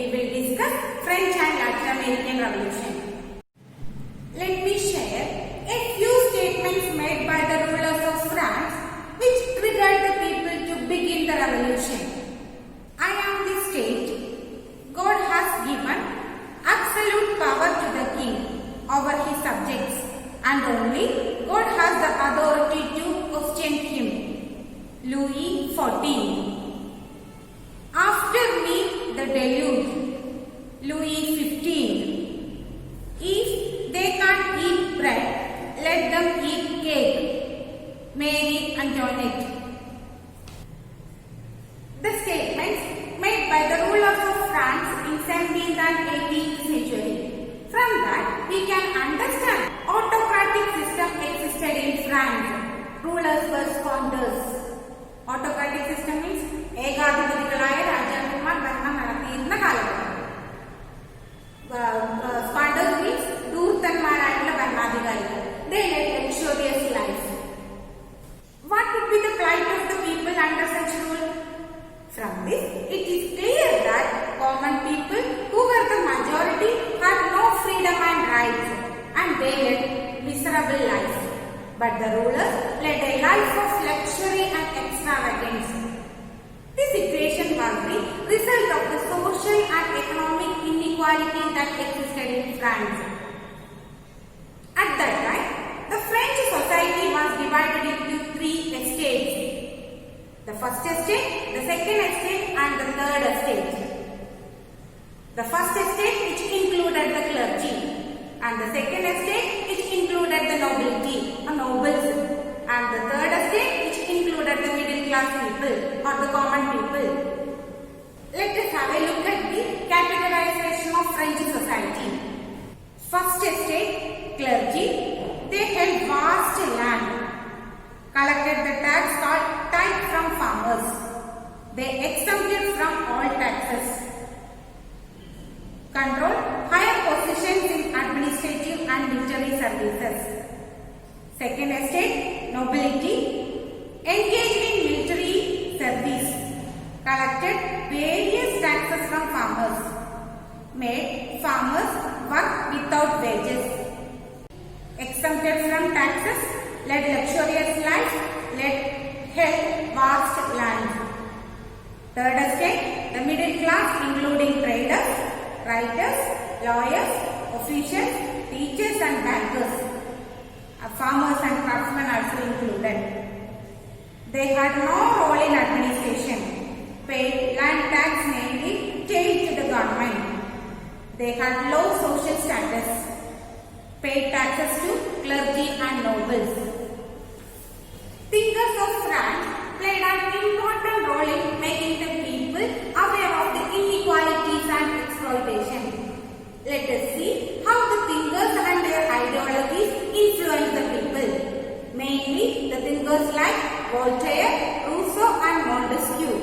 we will discuss French and Latin American Revolution. Let me share a few statements made by the rulers of France which triggered the people to begin the revolution. I am the state. God has given absolute power to the king over his subjects, and only God has the authority to question him. Louis XIV. After me the deluge. Louis XV. If they can't eat bread, let them eat cake. Mary Antoinette. The statements made by the rulers of France in 17th and 18th century. From that, we can understand autocratic system existed in France. Rulers were squatters. Autocratic system means ഏകാധിപതികളായ രാജാക്കന്മാർ ഭരണം നടത്തിയിരുന്ന കാലഘട്ടം. Squatters means ധൂർത്തന്മാരായിട്ടുള്ള ഭരണാധികാരികൾ. They led luxurious life. What would be the plight of the people under such rule? From this, it is clear that common people who were the majority had no freedom and rights, and they led miserable life. But the rulers led a life of luxury and extravagance. This situation was the result of the social and economic inequality that existed in France. At that time, the French society was divided into three estates. The first estate, the second estate and the third estate. The first estate which included the clergy, and the second estate which included the nobility or nobles, and the third estate which included the middle class people or the common people. Let us have a look at the categorization of French society. First estate, clergy. They held vast land, collected the tax called tithe from farmers. They exempted from all taxes, controlled higher positions in administrative and military services. Second estate, nobility, engaged in military service, collected various taxes from farmers, made farmers work without wages, exempted from taxes, led luxurious life, held vast land. Third estate, the middle class including traders, writers, lawyers, officials, teachers and bankers. Farmers and craftsmen also included. They had no role in administration, paid land tax mainly tailed to the government. They had low social status, paid taxes to clergy and nobles. Thinkers of France played an important role in making the people aware of the inequalities and exploitation. Let us see how the thinkers and their ideologies influenced the people. Mainly the thinkers like Voltaire, Rousseau and Montesquieu.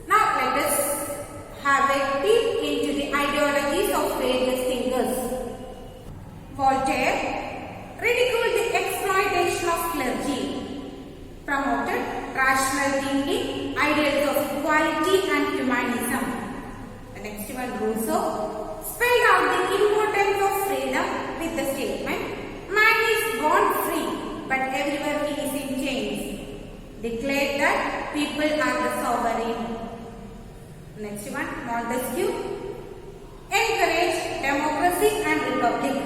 Now let us have a peek into the ideologies of various thinkers. Voltaire ridiculed the exploitation of clergy, promoted rational thinking, ideals of equality and humanism. The next one, Rousseau, spelled out the importance of freedom with the statement, man is born free, but everywhere he is in chains. Declared that people are the sovereign. Next one, Montesquieu, encouraged democracy and republic,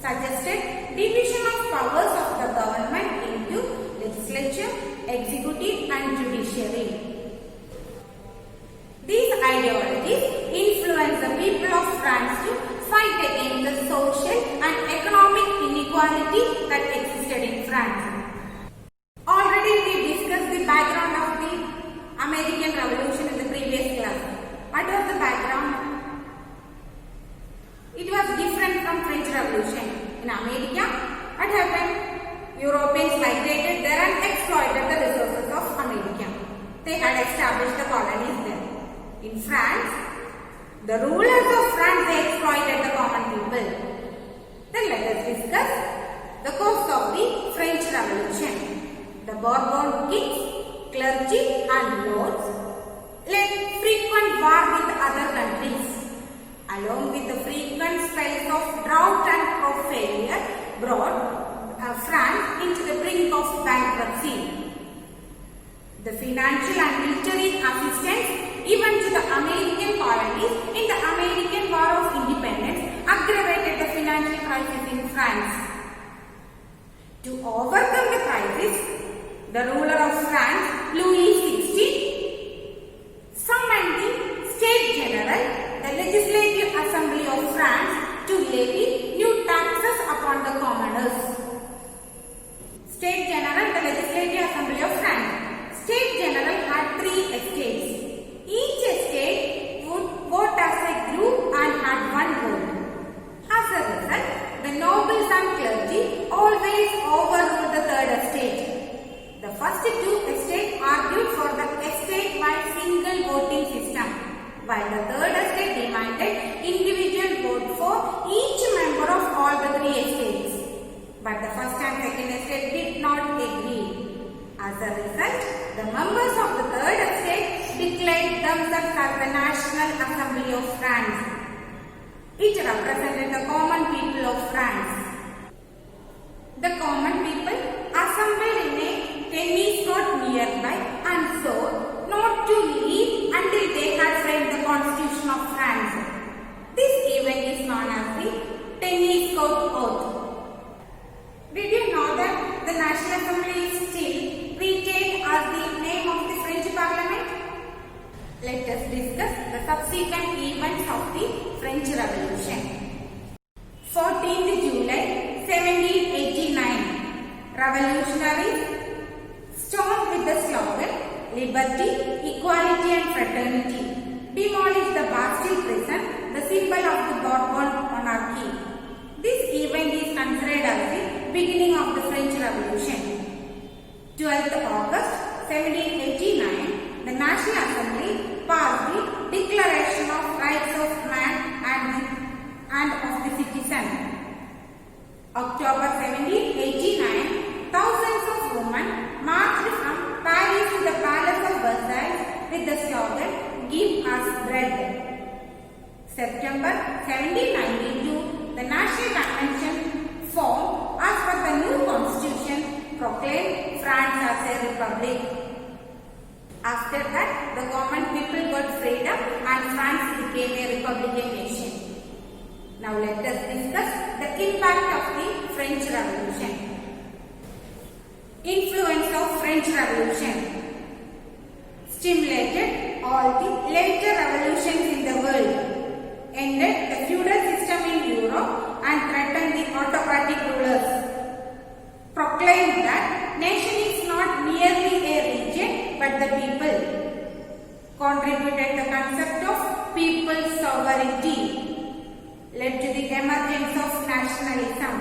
suggested division of powers of the government into legislature, executive and judiciary. These ideologies influenced the people of France to fight against the social and economic inequality that existed in France. Already we discussed the background of the American Revolution in the previous class. What was the background? It was different from French Revolution. In America, what happened? Europeans migrated there and exploited the resources of America. They had established the colonies there. In France, the rulers of France, they exploited the common people. Then let us discuss the cause of the French Revolution. The Bourbon kings, clergy and lords led frequent war with other countries. financial and military assistance even to the American colonies in the American War of Independence aggravated the financial crisis in France. To overcome the crisis, the ruler of France, Louis XVI, summoned the State General, the Legislative Assembly of France, to levy new taxes upon the commoners. State General, the Legislative Assembly of France. State General had 3 estates. Each estate would vote as a group and had 1 vote. As a result, the nobles and clergy always overruled the third estate. The first 2 estates argued for the estate-wide single voting system, while the third estate demanded individual vote for each member of all the 3 estates. But the first and second estate did not agree. As a result, the members of the third estate declared themselves as the National Assembly of France. It represented the common people of France. The common people assembled in a tennis court nearby and swore not to leave until they had framed the Constitution of France. This event is known as the tennis court oath. Did you know that the National Assembly is still retained as the name of the French Parliament? Let us discuss the subsequent events of the French Revolution. 14th July 1789. Revolutionaries stormed with the slogan Liberty, Equality and Fraternity, demolished the Bastille prison, the symbol of the Bourbon monarchy. This event is considered as the beginning of the French Revolution. 12th August 1789, the National Assembly passed the Declaration of Rights of Man and of the Citizen. October 1789, thousands of women marched from Paris to the Palace of Versailles with the slogan Give us bread. September 1792, the National Convention formed as per the new constitution proclaimed France as a republic. After that, the common people got freedom and France became a republican nation. Now let us discuss the impact of the French Revolution. Influence of French Revolution stimulated all the later revolutions in the world, ended the feudal system in Europe and threatened the autocratic rulers, proclaimed that nation is not merely a region but the people, contributed the concept of people's sovereignty, led to the emergence of nationalism,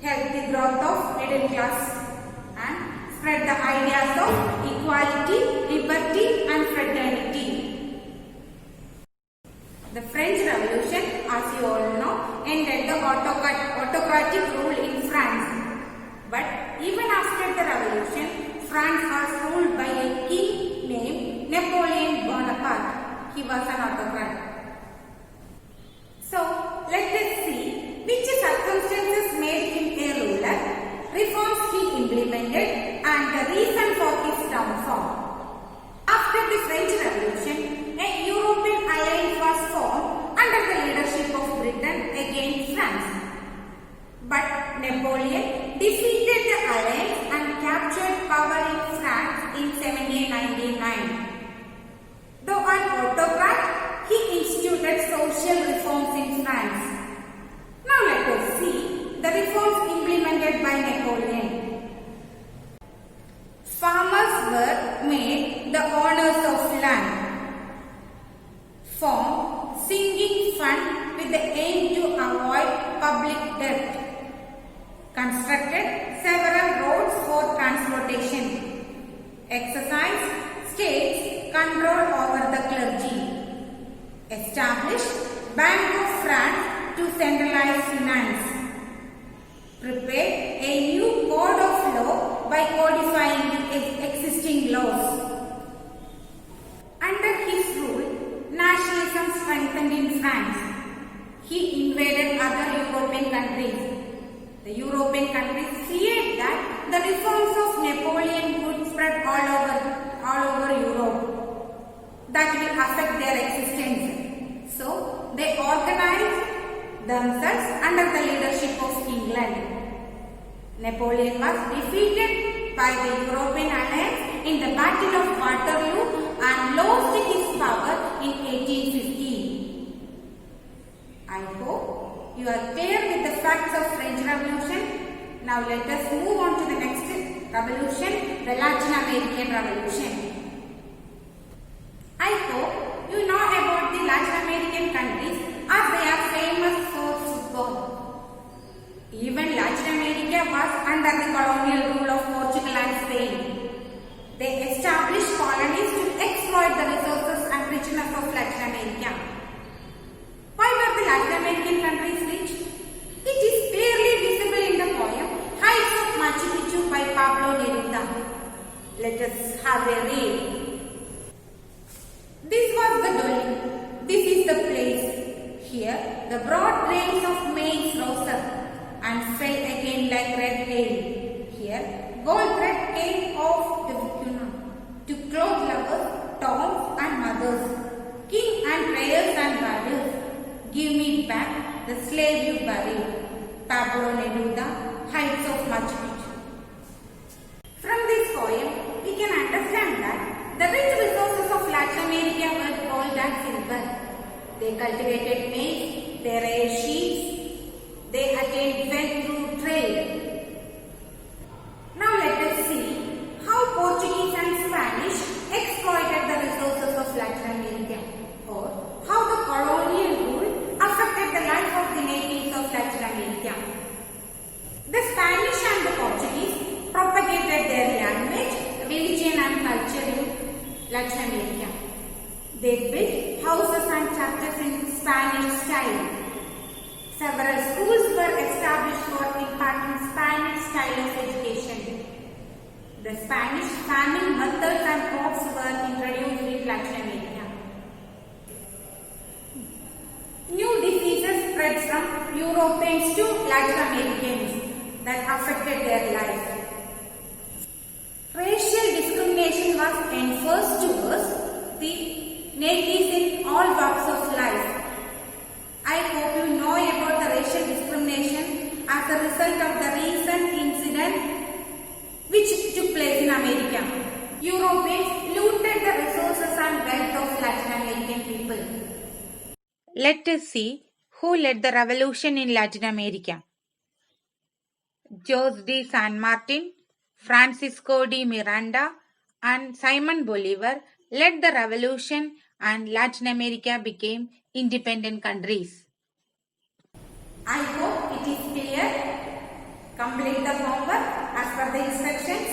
helped the growth of middle class, and spread the ideas of equality, liberty and fraternity. The French Revolution, as you all know, ended the autocratic rule in France. But even after the revolution, France was ruled by a king named Napoleon Bonaparte. He was an autocrat. So, let us see which circumstances made him a ruler, reforms he implemented and the reason for his downfall. After the French Revolution, a European alliance was formed under the leadership of Britain against France. But Napoleon defeated the alliance and captured power in France in 1799. Though an autocrat, he instituted social reforms in France. Now let us see the reforms implemented by Napoleon. Farmers were made the owners of land. Formed sinking fund with the aim to avoid public debt. Constructed several roads for transportation. Exercised states control over the clergy. Established Bank of France to centralize finance. Prepared a new code of law by codifying the existing laws. Under his rule, nationalism strengthened in France. He invaded other European countries. The European countries feared that the reforms of Napoleon would spread all over all over Europe that will affect their existence. So they organized themselves under the leadership of England. Napoleon was defeated by the European alliance in the Battle of Waterloo and lost his power in 1815. I hope you are clear with the facts of French Revolution. Now let us move on to the next revolution, the Latin American Revolution. I hope you know about the Latin American countries as they are famous for football. Even Latin America was under the colonial rule of Portugal and Spain. They established colonies to exploit the resources and richness of Latin America. Why were the Latin American countries rich? It is clearly visible in the poem Heights of Machu Picchu by Pablo Neruda. Let us have a read. This was the dwelling. This is the place. Here the broad grains of maize rose up and fell again like red hail. Here gold thread came off the vicuna to clothe lovers, towns and mothers, king and prayers and warriors. Give me back the slave you buried. Pablo Neruda, Heights of Machu Picchu. From this poem, we can understand that the rich resources of Latin America were gold and silver. They cultivated maize, they raised sheep, they attained wealth through trade. Now let us see how Portuguese and Spanish exploited the resources of Latin America, or how the colonial rule affected the life of the natives of Latin America. The Spanish and the Portuguese propagated their language, religion and culture in Latin America. They built houses and churches in Spanish style. Several schools were established for imparting Spanish style of education. The Spanish farming methods and crops were introduced in Latin America. New diseases spread from Europeans to Latin Americans that affected their life. Racial discrimination was enforced towards the natives in all walks of life. I hope you know about the racial discrimination as a result of the recent incident which took place in America. Europeans looted the resources and wealth of Latin American people. Let us see who led the revolution in Latin America. Jose de San Martin, Francisco de Miranda, and Simon Bolivar led the revolution and Latin America became independent countries. I hope it is clear. Complete the homework as per the instruction.